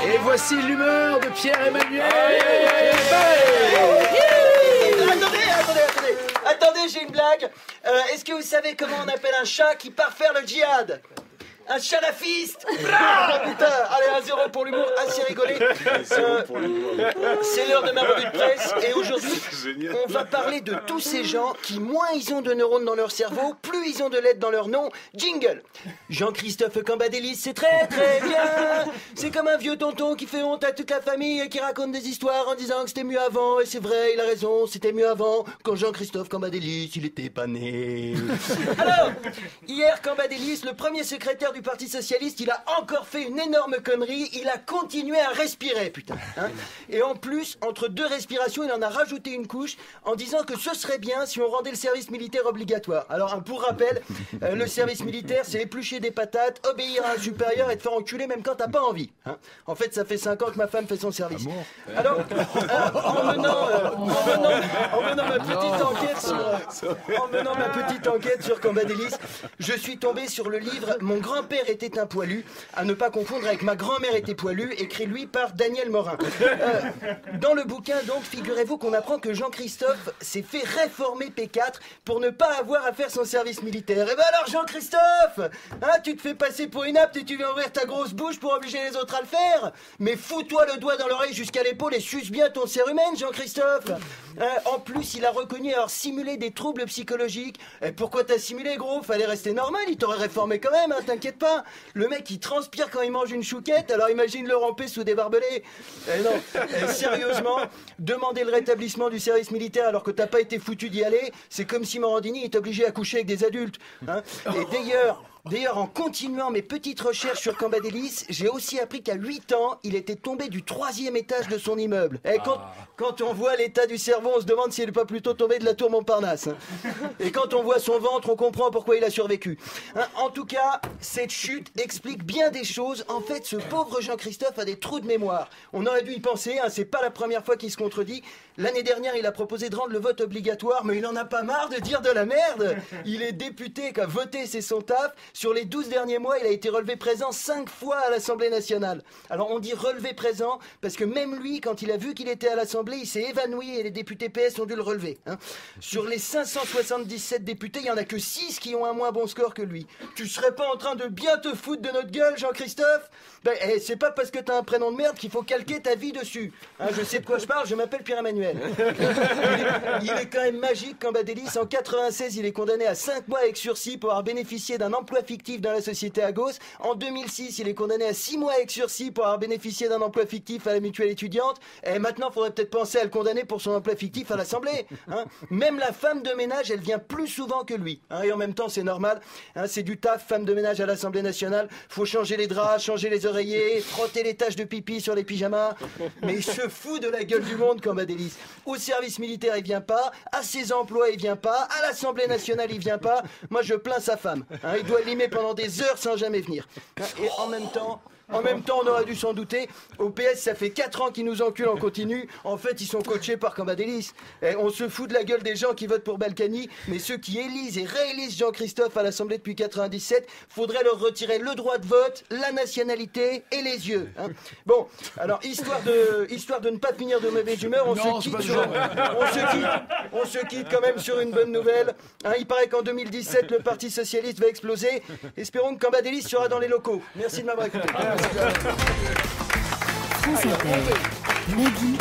Et voici l'humeur de Pierre-Emmanuel. Attendez, j'ai une blague. Est-ce que vous savez comment on appelle un chat qui part faire le djihad? Un chalafiste. Putain, allez, 1-0 pour l'humour, assez rigolé. C'est l'heure de ma revue de presse. Et aujourd'hui, on va parler de tous ces gens qui, moins ils ont de neurones dans leur cerveau, plus ils ont de lettres dans leur nom. Jingle. Jean-Christophe Cambadélis, c'est très très bien. C'est comme un vieux tonton qui fait honte à toute la famille et qui raconte des histoires en disant que c'était mieux avant. Et c'est vrai, il a raison, c'était mieux avant, quand Jean-Christophe Cambadélis, il était pas né. Alors, hier, Cambadélis, le premier secrétaire du Parti Socialiste, il a encore fait une énorme connerie, il a continué à respirer, putain. Hein. Et en plus, entre deux respirations, il en a rajouté une couche en disant que ce serait bien si on rendait le service militaire obligatoire. Alors, pour rappel, le service militaire, c'est éplucher des patates, obéir à un supérieur et te faire enculer même quand t'as pas envie. Hein. En fait, ça fait 5 ans que ma femme fait son service. Alors, en menant ma petite enquête sur Cambadélis, je suis tombé sur le livre Mon grand-père était un poilu, à ne pas confondre avec Ma grand-mère était poilue, écrit lui par Daniel Morin. Dans le bouquin, donc, figurez-vous qu'on apprend que Jean-Christophe s'est fait réformer P4 pour ne pas avoir à faire son service militaire. Et ben alors, Jean-Christophe, hein, tu te fais passer pour inapte et tu viens ouvrir ta grosse bouche pour obliger les autres à le faire? Mais fous-toi le doigt dans l'oreille jusqu'à l'épaule et suce bien ton cérumen, Jean-Christophe. En plus, il a reconnu avoir simulé des troubles psychologiques. Et pourquoi t'as simulé, gros? Fallait rester normal, il t'aurait réformé quand même, hein, t'inquiète pas. Le mec, il transpire quand il mange une chouquette, alors imagine le ramper sous des barbelés. Non, sérieusement, demander le rétablissement du service militaire alors que t'as pas été foutu d'y aller, c'est comme si Morandini est obligé à coucher avec des adultes. Hein. Et D'ailleurs, en continuant mes petites recherches sur Cambadélis, j'ai aussi appris qu'à 8 ans, il était tombé du 3e étage de son immeuble. Et quand on voit l'état du cerveau, on se demande s'il n'est pas plutôt tombé de la tour Montparnasse. Hein. Et quand on voit son ventre, on comprend pourquoi il a survécu. Hein, en tout cas, cette chute explique bien des choses. En fait, ce pauvre Jean-Christophe a des trous de mémoire. On aurait dû y penser, hein, c'est pas la première fois qu'il se contredit. L'année dernière, il a proposé de rendre le vote obligatoire, mais il en a pas marre de dire de la merde. Il est député, qu'a voté, c'est son taf. Sur les 12 derniers mois, il a été relevé présent 5 fois à l'Assemblée nationale. Alors on dit relevé présent parce que même lui, quand il a vu qu'il était à l'Assemblée, il s'est évanoui et les députés PS ont dû le relever. Hein. Sur les 577 députés, il n'y en a que 6 qui ont un moins bon score que lui. Tu serais pas en train de bien te foutre de notre gueule, Jean-Christophe? Ben, c'est pas parce que t'as un prénom de merde qu'il faut calquer ta vie dessus. Hein, je sais de quoi je parle, je m'appelle Pierre-Emmanuel. Il est quand même magique, Cambadélis. En 96, il est condamné à 5 mois avec sursis pour avoir bénéficié d'un emploi fictif dans la société Agos. En 2006, il est condamné à 6 mois avec sursis pour avoir bénéficié d'un emploi fictif à la mutuelle étudiante. Et maintenant, il faudrait peut-être penser à le condamner pour son emploi fictif à l'Assemblée. Hein. Même la femme de ménage, elle vient plus souvent que lui. Hein, et en même temps, c'est normal. Hein, c'est du taf, femme de ménage à l'Assemblée nationale. Faut changer les draps, changer les oreillers, frotter les taches de pipi sur les pyjamas. Mais il se fout de la gueule du monde, Cambadélis. Au service militaire, il vient pas. À ses emplois, il vient pas. À l'Assemblée nationale, il vient pas. Moi, je plains sa femme. Hein, il doit limer pendant des heures sans jamais venir. Hein, et en même temps, on aurait dû s'en douter. Au PS, ça fait 4 ans qu'ils nous enculent en continu. En fait, ils sont coachés par Cambadélis. Et on se fout de la gueule des gens qui votent pour Balkany, mais ceux qui élisent et réélisent Jean-Christophe à l'Assemblée depuis 97, faudrait leur retirer le droit de vote, la nationalité et les yeux. Hein. Bon, alors, histoire de ne pas finir de mauvaise humeur, on se quitte quand même sur une bonne nouvelle. Hein, il paraît qu'en 2017, le Parti Socialiste va exploser. Espérons que Cambadélis sera dans les locaux. Merci de m'avoir écouté. France Inter, Nagui.